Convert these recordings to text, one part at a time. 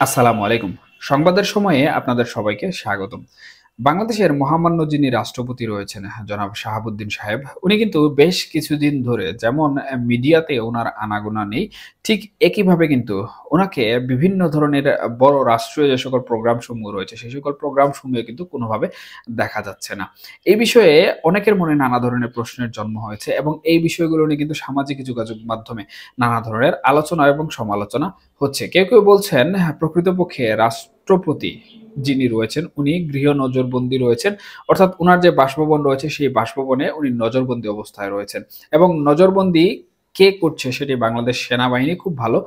আসসালামু আলাইকুম। সংবাদের সময়ে আপনাদের সবাইকে স্বাগতম। বাংলাদেশের মহামান্য যিনি রাষ্ট্রপতি রয়েছেন জনাব শাহাবুদ্দিন সাহেব, উনি কিন্তু বেশ কিছুদিন ধরে যেমন মিডিয়াতে উনার আনাগোনা নেই, ঠিক একইভাবে কিন্তু উনাকে বিভিন্ন ধরনের বড় রাষ্ট্রীয় যে সকল প্রোগ্রামসমূহ রয়েছে, সেই সকল প্রোগ্রামসমূহে কিন্তু কোনোভাবে দেখা যাচ্ছে না। এই বিষয়ে অনেকের মনে নানা ধরনের প্রশ্নের জন্ম হয়েছে এবং এই বিষয়গুলো নিয়ে কিন্তু সামাজিক যোগাযোগ মাধ্যমে নানা ধরনের আলোচনা এবং সমালোচনা হচ্ছে। কেউ বলছেন প্রকৃতপক্ষে রাষ্ট্রপতি যিনি রয়েছেন উনি গৃহ নজরবন্দি রয়েছেন। অর্থাৎ উনার যে বাসভবন রয়েছে সেই বাসভবনে উনি নজরবন্দি অবস্থায় রয়েছেন। এবং নজরবন্দি কে করছে সেটি বাংলাদেশ সেনাবাহিনী খুব ভালো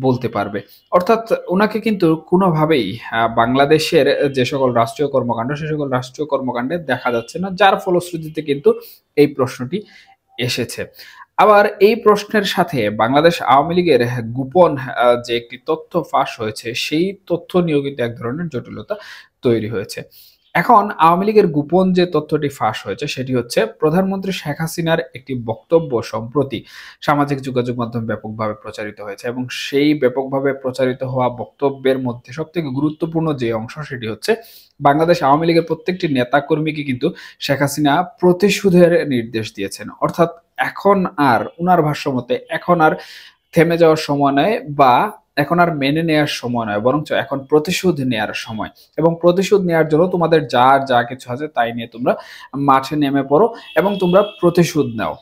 বলতে পারবে। অর্থাৎ উনাকে কিন্তু কোনোভাবেই বাংলাদেশের যে সকল রাষ্ট্রীয় কর্মকাণ্ড সে সকল রাষ্ট্রীয় কর্মকাণ্ডে দেখা যাচ্ছে না। যার ফলশ্রুতিতে কিন্তু এই প্রশ্নটি এসেছে। আবার এই প্রশ্নের সাথে বাংলাদেশ আওয়ামী লীগের গোপন যে একটি তথ্য ফাঁস হয়েছে, সেই তথ্য নিয়েও কিন্তু এক ধরনের জটিলতা তৈরি হয়েছে। এখন আওয়ামী লীগের গোপন যে তথ্যটি ফাঁস হয়েছে সেটি হচ্ছে প্রধানমন্ত্রী শেখ হাসিনার একটি বক্তব্য সম্প্রতি সামাজিক যোগাযোগ মাধ্যমে ব্যাপকভাবে প্রচারিত হয়েছে এবং সেই ব্যাপকভাবে প্রচারিত হওয়া বক্তব্যের মধ্যে সবথেকে গুরুত্বপূর্ণ যে অংশ সেটি হচ্ছে বাংলাদেশ আওয়ামী লীগের প্রত্যেকটি নেতাকর্মীকে কিন্তু শেখ হাসিনা প্রতিশোধের নির্দেশ দিয়েছেন। অর্থাৎ এখন আর উনার ভাষ্যমতে এখন আর থেমে যাওয়ার সময় নয় বা এখন আর মেনে নেয়ার সময় নয়, বরঞ্চ এখন প্রতিশোধ নেয়ার সময়। এবং প্রতিশোধ নেয়ার জন্য তোমাদের যা কিছু আছে তাই নিয়ে তোমরা মাঠে নেমে পড়ো এবং তোমরা প্রতিশোধ নাও।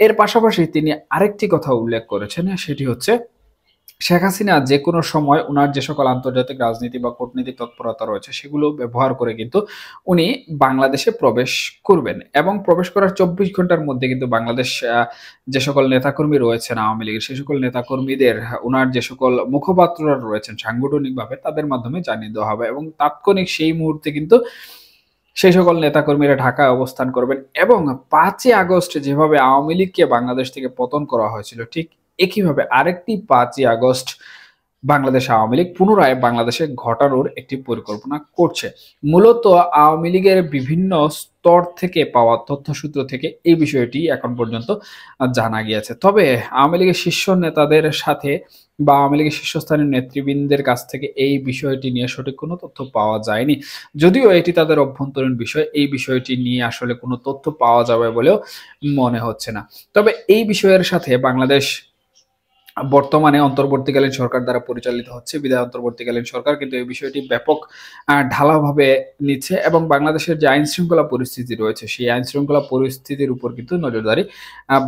এর পাশাপাশি তিনি আরেকটি কথা উল্লেখ করেছেন, সেটি হচ্ছে শেখ হাসিনা যেকোনো সময় উনার যে সকল আন্তর্জাতিক রাজনীতি বা কূটনৈতিক তৎপরতা রয়েছে সেগুলো ব্যবহার করে কিন্তু উনি বাংলাদেশে প্রবেশ করবেন এবং প্রবেশ করার ২৪ ঘন্টার মধ্যে কিন্তু বাংলাদেশ যে সকল নেতাকর্মী রয়েছেন আওয়ামী লীগের সেই সকল নেতাকর্মীদের উনার যে সকল মুখপাত্ররা রয়েছেন সাংগঠনিকভাবে তাদের মাধ্যমে জানিয়ে দেওয়া হবে এবং তাৎক্ষণিক সেই মুহূর্তে কিন্তু সেই সকল নেতাকর্মীরা ঢাকায় অবস্থান করবেন এবং ৫ই আগস্ট যেভাবে আওয়ামী লীগকে বাংলাদেশ থেকে পতন করা হয়েছিল ঠিক একইভাবে আরেকটি ৫ই আগস্ট বাংলাদেশ আওয়ামী লীগ পুনরায় বাংলাদেশে ঘটানোর একটি পরিকল্পনা করছে। মূলত আওয়ামী লীগের বিভিন্ন স্তর থেকে পাওয়া তথ্যসূত্র থেকে এই বিষয়টি এখন পর্যন্ত জানা গিয়েছে। তবে আওয়ামী লীগের শীর্ষ নেতাদের সাথে বা আওয়ামী লীগের শীর্ষস্থানীয় নেতৃবৃন্দের কাছ থেকে এই বিষয়টি নিয়ে সঠিক কোনো তথ্য পাওয়া যায়নি। যদিও এটি তাদের অভ্যন্তরীণ বিষয়, এই বিষয়টি নিয়ে আসলে কোনো তথ্য পাওয়া যাবে বলেও মনে হচ্ছে না। তবে এই বিষয়ের সাথে বাংলাদেশ বর্তমানে অন্তর্বর্তীকালীন সরকার দ্বারা পরিচালিত হচ্ছে। বিধায় অন্তর্বর্তীকালীন সরকার কিন্তু এই বিষয়টি ব্যাপক ঢালাওভাবে নিচ্ছে এবং বাংলাদেশের যে আইন-শৃঙ্খলা পরিস্থিতি রয়েছে, সেই আইন-শৃঙ্খলা পরিস্থিতির উপর কিন্তু নজরদারি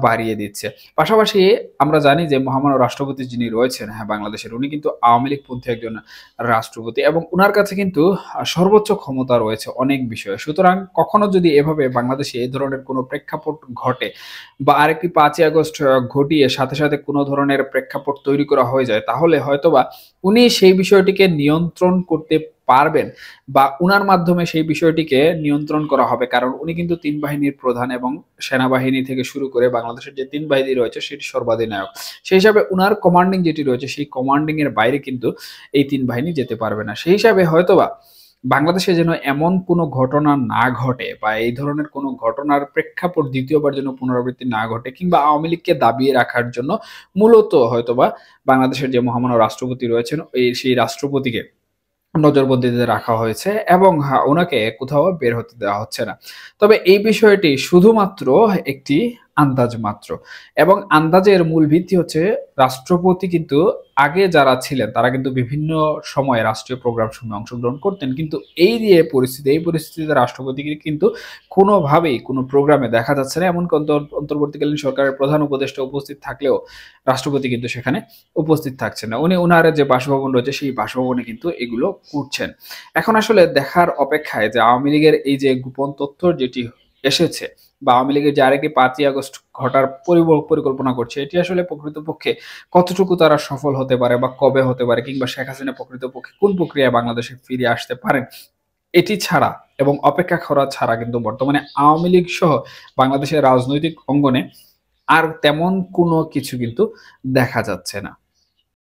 বাড়িয়ে দিচ্ছে। পাশাপাশি আমরা জানি যে মহামান্য রাষ্ট্রপতি যিনি রয়েছেন বাংলাদেশের, উনি কিন্তু আওয়ামী লীগপন্থী একজন রাষ্ট্রপতি এবং উনার কাছে কিন্তু সর্বোচ্চ ক্ষমতা রয়েছে অনেক বিষয়ে। সুতরাং কখনো যদি এভাবে বাংলাদেশে এই ধরনের কোনো প্রেক্ষাপট ঘটে বা আরেকটি ৫ই আগস্ট ঘটিয়ে সাথে কোনো ধরনের প্রেক্ষাপট তৈরি করা হয়ে যায়, তাহলে হয়তোবা উনি সেই বিষয়টিকে নিয়ন্ত্রণ করতে পারবেন বা উনার মাধ্যমে সেই বিষয়টিকে নিয়ন্ত্রণ করা হবে। কারণ উনি কিন্তু ৩ বাহিনীর প্রধান এবং সেনাবাহিনী থেকে শুরু করে বাংলাদেশের যে ৩ বাহিনী রয়েছে সেটি সর্বাধিনায়ক। সেই হিসাবে উনার কমান্ডিং যেটি রয়েছে সেই কমান্ডিং এর বাইরে কিন্তু এই ৩ বাহিনী যেতে পারবে না। সেই হিসাবে হয়তোবা বাংলাদেশে যেন এমন কোনো ঘটনা না ঘটে বা এই ধরনের কোনো ঘটনার প্রেক্ষাপট দ্বিতীয়বার যেন পুনরাবৃত্তি না ঘটে কিংবা আওয়ামী লীগকে দাবিয়ে রাখার জন্য মূলত হয়তোবা বাংলাদেশের যে মহামান্য রাষ্ট্রপতি রয়েছেন সেই রাষ্ট্রপতিকে নজরবন্দিতে রাখা হয়েছে এবং উনাকে কোথাও বের হতে দেওয়া হচ্ছে না। তবে এই বিষয়টি শুধুমাত্র একটি আন্দাজ মাত্র এবং আন্দাজের মূল ভিত্তি হচ্ছে রাষ্ট্রপতি কিন্তু আগে যারা ছিলেন তারা কিন্তু বিভিন্ন সময়ে রাষ্ট্রীয় প্রোগ্রাম সমূহে অংশগ্রহণ করতেন। কিন্তু এই পরিস্থিতিতে রাষ্ট্রপতিকে কিন্তু কোনোভাবেই কোনো প্রোগ্রামে দেখা যাচ্ছে না। এমনকি অন্তর্বর্তীকালীন সরকারের প্রধান উপদেষ্টা উপস্থিত থাকলেও রাষ্ট্রপতি কিন্তু সেখানে উপস্থিত থাকছেন না। উনি উনার যে বাসভবন রয়েছে সেই বাসভবনে কিন্তু এগুলো করছেন। এখন আসলে দেখার অপেক্ষায় যে আওয়ামী লীগের এই যে গোপন তথ্য যেটি এসেছে বা আওয়ামী লীগের যে আরেকটি ৫ই আগস্ট ঘটার পরিকল্পনা করছে, এটি আসলে প্রকৃতপক্ষে কতটুকু তারা সফল হতে পারে বা কবে হতে পারে কিংবা শেখ হাসিনা প্রকৃতপক্ষে কোন প্রক্রিয়ায় বাংলাদেশে ফিরে আসতে পারেন, এটি ছাড়া এবং অপেক্ষা করা ছাড়া কিন্তু বর্তমানে আওয়ামী লীগ সহ বাংলাদেশের রাজনৈতিক অঙ্গনে আর তেমন কোনো কিছু কিন্তু দেখা যাচ্ছে না।